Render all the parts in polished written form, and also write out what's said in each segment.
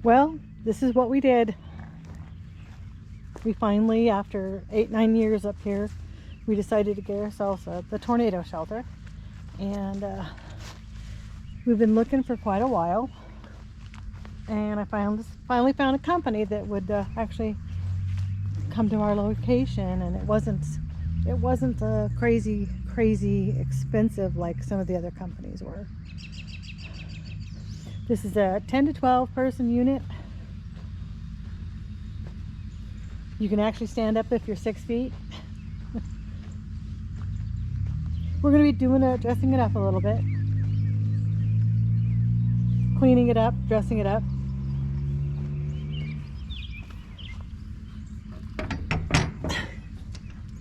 Well, this is what we did. We finally, after 8-9 years up here, we decided to get ourselves the tornado shelter. And we've been looking for quite a while. And I finally found a company that would actually come to our location, and it wasn't crazy expensive like some of the other companies were. This is a 10 to 12 person unit. You can actually stand up if you're 6 feet. We're going to be dressing it up a little bit, cleaning it up, dressing it up.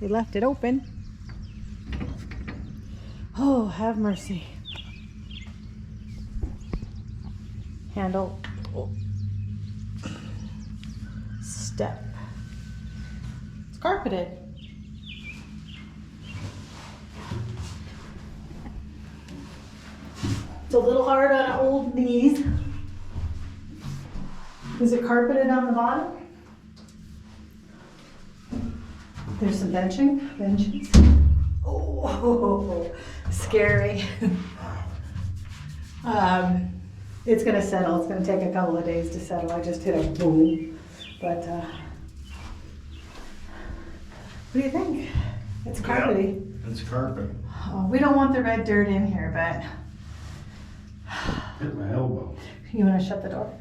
They left it open. Oh, have mercy. Handle. Oh. Step. It's carpeted. It's a little hard on old knees. Is it carpeted on the bottom? There's some benches. Oh, scary. It's gonna settle. It's gonna take a couple of days to settle. I just hit a boom. But what do you think? It's carpety. Yeah, it's carpet. Oh, we don't want the red dirt in here, but Hit my elbow. you want to shut the door?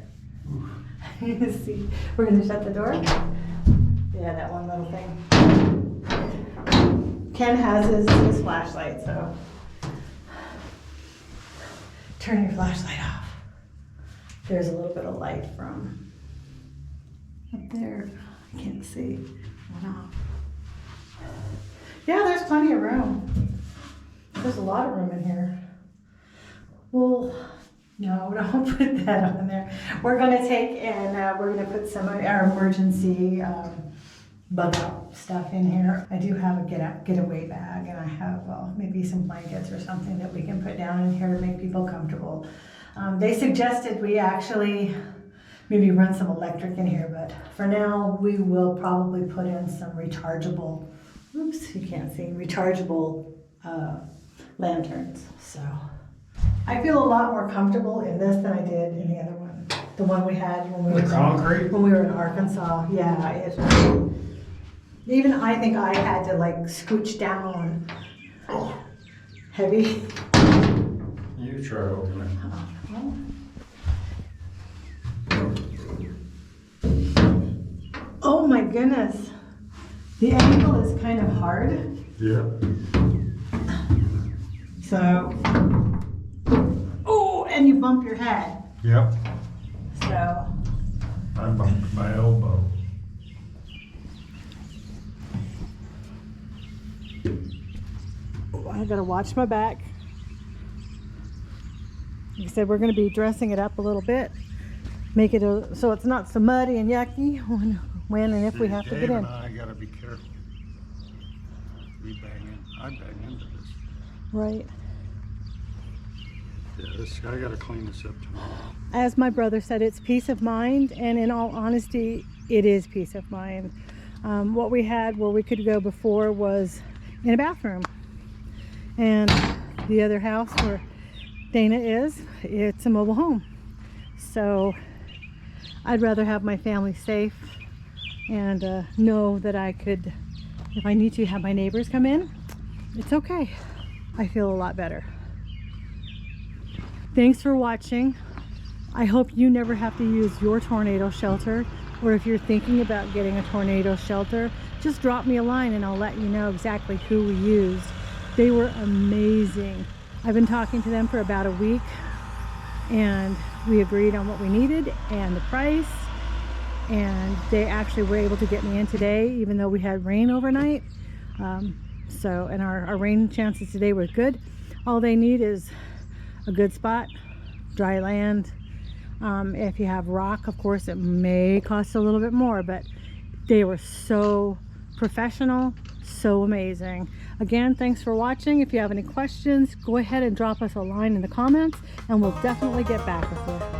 See, we're gonna shut the door. Yeah, that one little thing. Ken has his flashlight, so turn your flashlight off. There's a little bit of light from up there. I can't see. Went off. Yeah, there's plenty of room. There's a lot of room in here. Well, no, don't put that on there. We're gonna take and we're gonna put some of our emergency bug out stuff in here. I do have a getaway bag, and I have maybe some blankets or something that we can put down in here to make people comfortable. They suggested we actually maybe run some electric in here, but for now we will probably put in some rechargeable, oops, you can't see, rechargeable lanterns. So I feel a lot more comfortable in this than I did in the other one. The one we had when we were in Arkansas. Yeah, even I think I had to like scooch down. Heavy. You try to open it. Oh my goodness. The angle is kind of hard. Yeah. So, oh, and you bump your head. Yep. So. I bumped my elbow. I gotta watch my back. Like I said, we're gonna be dressing it up a little bit, make it so it's not so muddy and yucky when and if we have to get in. I gotta be careful. I bang into this. Right. Yeah, I gotta clean this up tomorrow. As my brother said, it's peace of mind, and in all honesty, it is peace of mind. What we had where we could go before was in a bathroom, and the other house where Dana is, it's a mobile home. So I'd rather have my family safe and know that I could, if I need to, have my neighbors come in. It's okay. I feel a lot better. Thanks for watching. I hope you never have to use your tornado shelter, or if you're thinking about getting a tornado shelter, just drop me a line and I'll let you know exactly who we used. They were amazing. I've been talking to them for about a week, and we agreed on what we needed and the price, and they actually were able to get me in today even though we had rain overnight. And our rain chances today were good. All they need is a good spot, dry land. If you have rock, of course, it may cost a little bit more, but they were so professional, so amazing. Again, thanks for watching. If you have any questions, go ahead and drop us a line in the comments, and we'll definitely get back with you.